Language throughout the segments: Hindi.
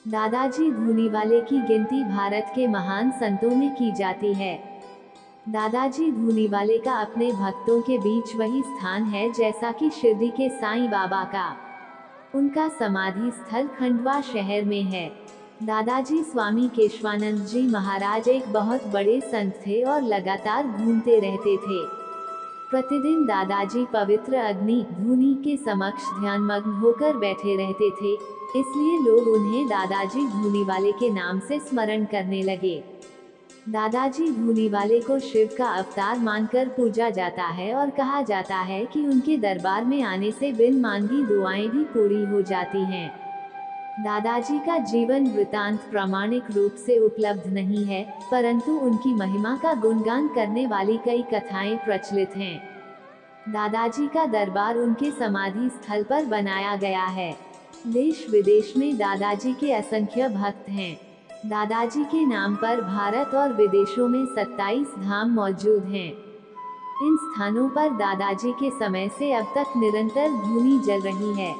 दादाजी धूनीवाले की गिनती भारत के महान संतों में की जाती है। दादाजी धूनीवाले का अपने भक्तों के बीच वही स्थान है जैसा कि शिरडी के साईं बाबा का। उनका समाधि स्थल खंडवा शहर में है। दादाजी स्वामी केशवानंद जी महाराज एक बहुत बड़े संत थे और लगातार घूमते रहते थे। प्रतिदिन दादाजी पवित्र अग्नि धूनी के समक्ष ध्यानमग्न होकर बैठे रहते थे, इसलिए लोग उन्हें दादाजी धूनीवाले के नाम से स्मरण करने लगे। दादाजी धूनीवाले को शिव का अवतार मानकर पूजा जाता है और कहा जाता है कि उनके दरबार में आने से बिन मांगी दुआएं भी पूरी हो जाती हैं। दादाजी का जीवन वृतांत प्रामाणिक रूप से उपलब्ध नहीं है, परंतु उनकी महिमा का गुणगान करने वाली कई कथाएं प्रचलित हैं। दादाजी का दरबार उनके समाधि स्थल पर बनाया गया है। देश विदेश में दादाजी के असंख्य भक्त हैं। दादाजी के नाम पर भारत और विदेशों में 27 धाम मौजूद हैं। इन स्थानों पर दादाजी के समय से अब तक निरंतर धूनी जल रही है।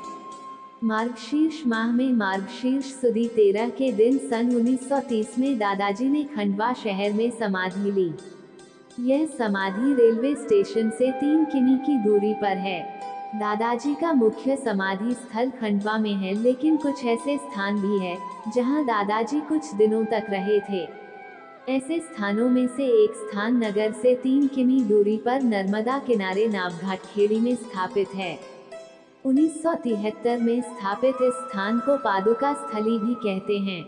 मार्गशीर्ष माह में मार्गशीर्ष सुदी 13 के दिन सन 1930 में दादाजी ने खंडवा शहर में समाधि ली। यह समाधि रेलवे स्टेशन से 3 किमी की दूरी पर है। दादाजी का मुख्य समाधि स्थल खंडवा में है, लेकिन कुछ ऐसे स्थान भी है जहां दादाजी कुछ दिनों तक रहे थे। ऐसे स्थानों में से एक स्थान नगर से 3 किमी दूरी पर नर्मदा किनारे नावघाट खेड़ी में स्थापित है। 1973 में स्थापित इस स्थान को पादुका स्थली भी कहते हैं।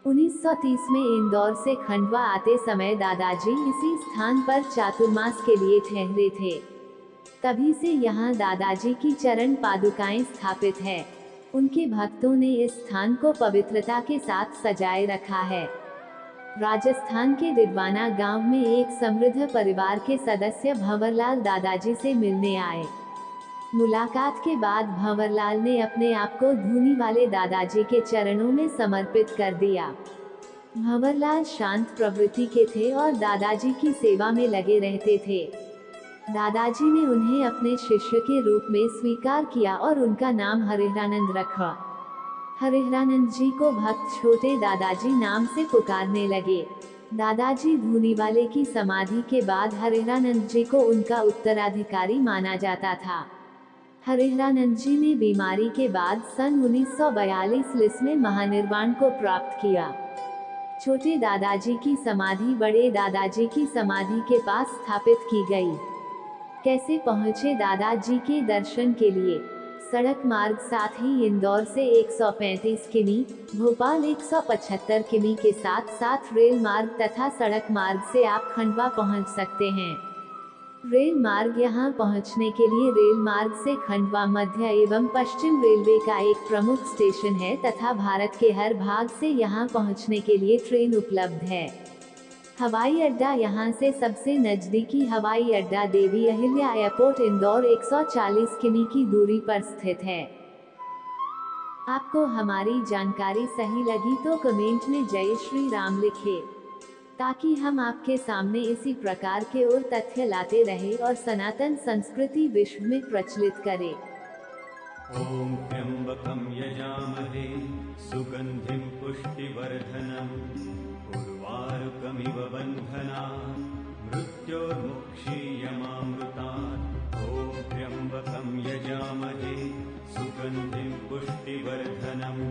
1930 में इंदौर से खंडवा आते समय दादाजी इसी स्थान पर चातुर्मास के लिए ठहरे थे। तभी से यहाँ दादाजी की चरण पादुकाएं स्थापित है। उनके भक्तों ने इस स्थान को पवित्रता के साथ सजाए रखा है। राजस्थान के दिडवाना गांव में एक समृद्ध परिवार के सदस्य भंवरलाल दादाजी से मिलने आए। मुलाकात के बाद भंवरलाल ने अपने आप को धूनीवाले दादाजी के चरणों में समर्पित कर दिया। भंवरलाल शांत प्रवृत्ति के थे और दादाजी की सेवा में लगे रहते थे। दादाजी ने उन्हें अपने शिष्य के रूप में स्वीकार किया और उनका नाम हरिहरानंद रखा। हरिहरानंद जी को भक्त छोटे दादाजी नाम से पुकारने लगे। दादाजी धूनीवाले की समाधि के बाद हरिहरानंद जी को उनका उत्तराधिकारी माना जाता था। हरिहरानंद जी ने बीमारी के बाद सन 1942 में महानिर्वाण को प्राप्त किया। छोटे दादाजी की समाधि बड़े दादाजी की समाधि के पास स्थापित की गई। कैसे पहुँचे दादाजी के दर्शन के लिए? सड़क मार्ग, साथ ही इंदौर से 135 किमी, भोपाल 175 किमी के साथ साथ रेल मार्ग तथा सड़क मार्ग से आप खंडवा पहुंच सकते हैं। रेल मार्ग यहां पहुंचने के लिए रेल मार्ग से खंडवा मध्य एवं पश्चिम रेलवे का एक प्रमुख स्टेशन है तथा भारत के हर भाग से यहां पहुंचने के लिए ट्रेन उपलब्ध है। हवाई अड्डा यहां से सबसे नजदीकी हवाई अड्डा देवी अहिल्या एयरपोर्ट इंदौर 140 किमी की दूरी पर स्थित है। आपको हमारी जानकारी सही लगी तो कमेंट में जय श्री राम लिखें, ताकि हम आपके सामने इसी प्रकार के और तथ्य लाते रहे और सनातन संस्कृति विश्व में प्रचलित करें। ओम त्र्यंबकं यजामहे सुगंधिं पुष्टिवर्धनम् उर्वारुकमिव बन्धनात् मृत्योर्मुक्षीयमामृतात्। ओम त्र्यंबकं यजामहे सुगंधिं पुष्टिवर्धनम्